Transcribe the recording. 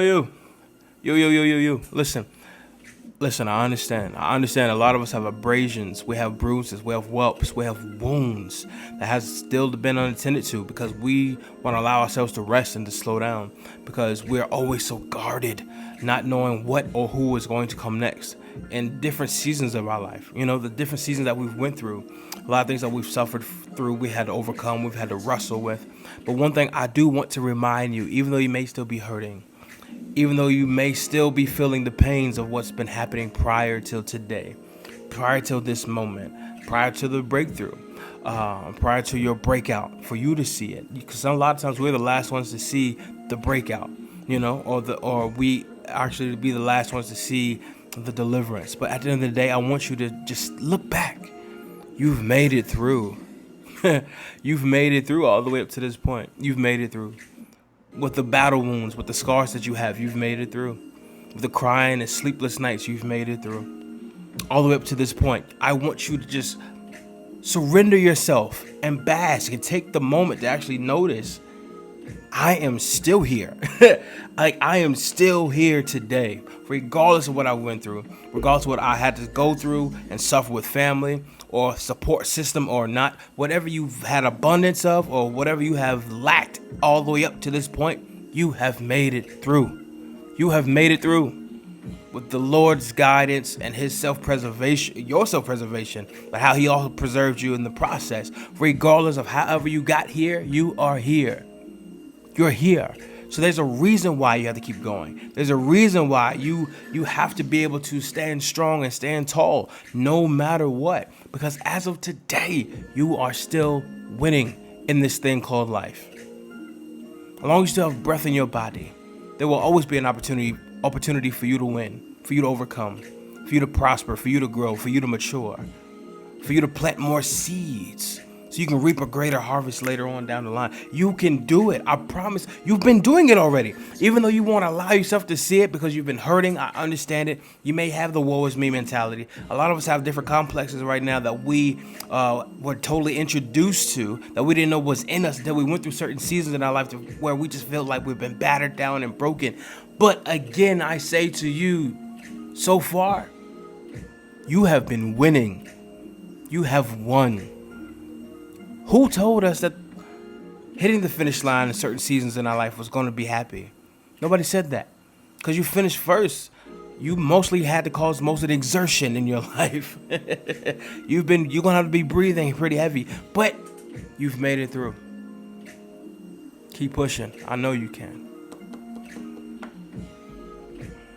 You. Listen. I understand. A lot of us have abrasions. We have bruises. We have whelps. We have wounds that has still been unattended to because we want to allow ourselves to rest and to slow down because we're always so guarded, not knowing what or who is going to come next in different seasons of our life. You know, the different seasons that we've went through, a lot of things that we've suffered through, we had to overcome, we've had to wrestle with. But one thing I do want to remind you, even though you may still be hurting, even though you may still be feeling the pains of what's been happening prior till today, prior till this moment, prior to the breakthrough, prior to your breakout, for you to see it. Because a lot of times we're the last ones to see the breakout, or we actually be the last ones to see the deliverance. But at the end of the day, I want you to just look back. You've made it through. You've made it through all the way up to this point. You've made it through. With the battle wounds, with the scars that you have, you've made it through. With the crying and sleepless nights, you've made it through. All the way up to this point. I want you to just surrender yourself and bask and take the moment to actually notice, I am still here. I am still here today, regardless of what I went through, regardless of what I had to go through and suffer with family or support system or not, whatever you've had abundance of or whatever you have lacked all the way up to this point, you have made it through. You have made it through with the Lord's guidance and his self-preservation, your self-preservation, but how he also preserved you in the process. Regardless of however you got here, you are here. You're here. So there's a reason why you have to keep going. There's a reason why you have to be able to stand strong and stand tall no matter what. Because as of today, you are still winning in this thing called life. As long as you still have breath in your body, there will always be an opportunity for you to win, for you to overcome, for you to prosper, for you to grow, for you to mature, for you to plant more seeds. So you can reap a greater harvest later on down the line. You can do it. I promise. You've been doing it already. Even though you won't allow yourself to see it because you've been hurting, I understand it. You may have the woe is me mentality. A lot of us have different complexes right now that we were totally introduced to, that we didn't know was in us until we went through certain seasons in our life where we just felt like we've been battered down and broken. But again, I say to you, so far, you have been winning. You have won. Who told us that hitting the finish line in certain seasons in our life was going to be happy? Nobody said that. Because you finished first. You mostly had to cause most of the exertion in your life. You're going to have to be breathing pretty heavy. But you've made it through. Keep pushing. I know you can.